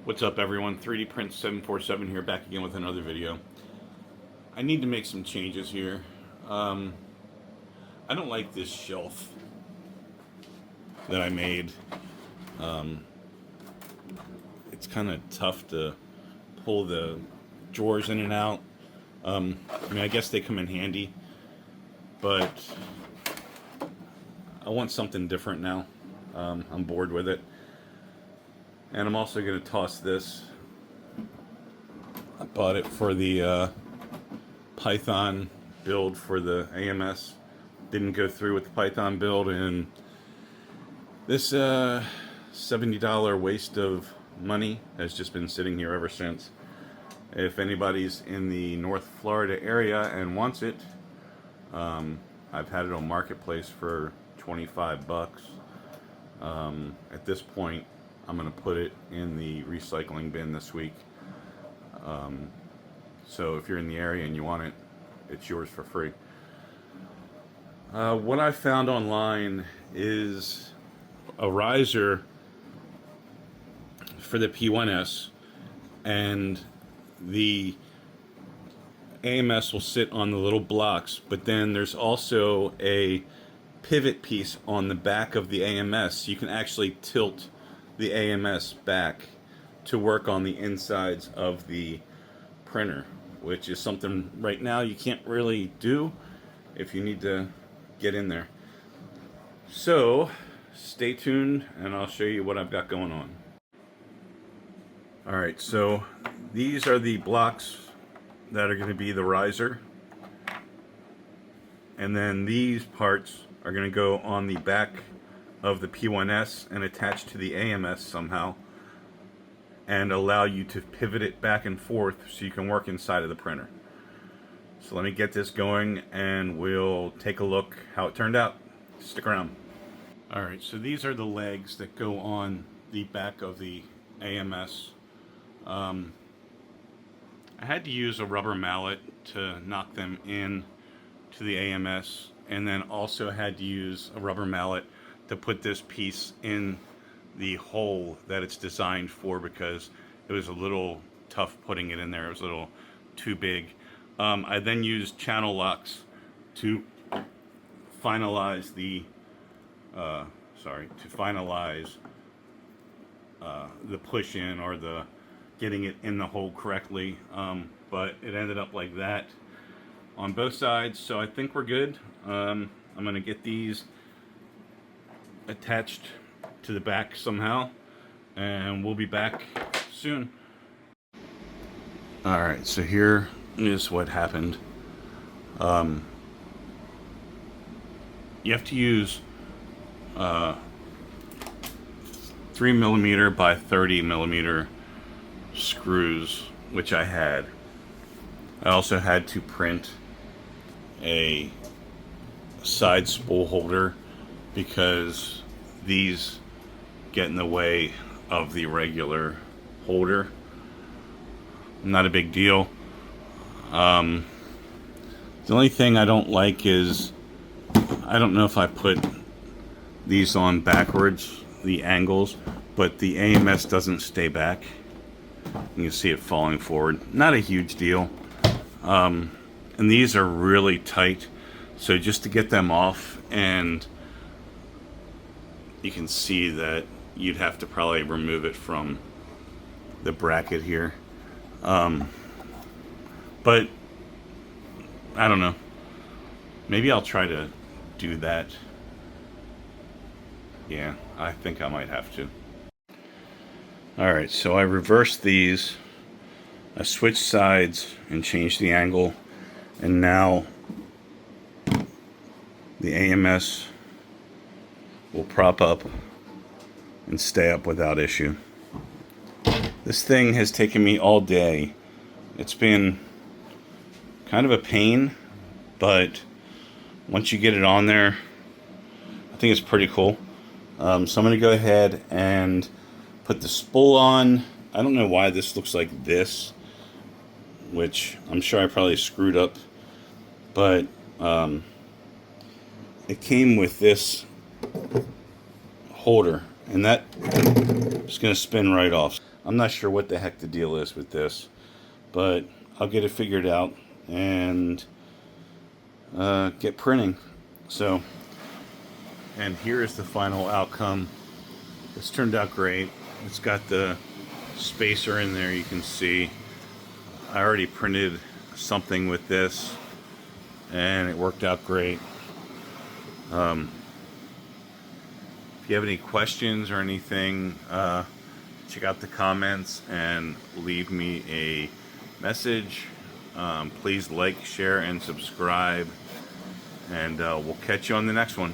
What's up everyone, 3D Print 747 here, back again with another video. I need to make some changes here. I don't like this shelf that I made. It's kind of tough to pull the drawers in and out. I mean, I guess they come in handy, but I want something different now. I'm bored with it. And I'm also going to toss this. I bought it for the Python build for the AMS. Didn't go through with the Python build, and this $70 waste of money has just been sitting here ever since. If anybody's in the North Florida area and wants it, I've had it on Marketplace for 25 bucks. At this point, I'm going to put it in the recycling bin this week. So if you're in the area and you want it, it's yours for free. What I found online is a riser for the P1S, and the AMS will sit on the little blocks, but then there's also a pivot piece on the back of the AMS. You can actually tilt the AMS back to work on the insides of the printer, which is something right now you can't really do if you need to get in there. So stay tuned and I'll show you what I've got going on. Alright, so these are the blocks that are going to be the riser, and then these parts are going to go on the back of the P1S and attach to the AMS somehow, and allow you to pivot it back and forth so you can work inside of the printer. So let me get this going and we'll take a look how it turned out. Stick around. Alright, so these are the legs that go on the back of the AMS. I had to use a rubber mallet to knock them in to the AMS, and then also had to use a rubber mallet to put this piece in the hole that it's designed for, because it was a little tough putting it in there. It was a little too big. I then used channel locks to finalize the the push in, or the getting it in the hole correctly, but it ended up like that on both sides, so I think we're good. I'm gonna get these attached to the back somehow, and we'll be back soon. Alright, so here is what happened. You have to use 3mm by 30mm screws, which I had. I also had to print a side spool holder because these get in the way of the regular holder. Not a big deal. The only thing I don't like is, I don't know if I put these on backwards, the angles, but the AMS doesn't stay back. You can see it falling forward. Not a huge deal. And these are really tight, so just to get them off, and you can see that you'd have to probably remove it from the bracket here. But I don't know. Maybe I'll try to do that. Yeah, I think I might have to. Alright, so I reversed these. I switched sides and changed the angle, and now the AMS will prop up and stay up without issue. This thing has taken me all day. It's been kind of a pain, but once you get it on there, I think it's pretty cool. So I'm going to go ahead and put the spool on. I don't know why this looks like this, which I'm sure I probably screwed up, but it came with this holder, and that is going to spin right off. I'm not sure what the heck the deal is with this, but I'll get it figured out and get printing. So, and here is the final outcome. It's turned out great. It's got the spacer in there, you can see. I already printed something with this and it worked out great. If you have any questions or anything, check out the comments and leave me a message. Please like, share, and subscribe, and we'll catch you on the next one.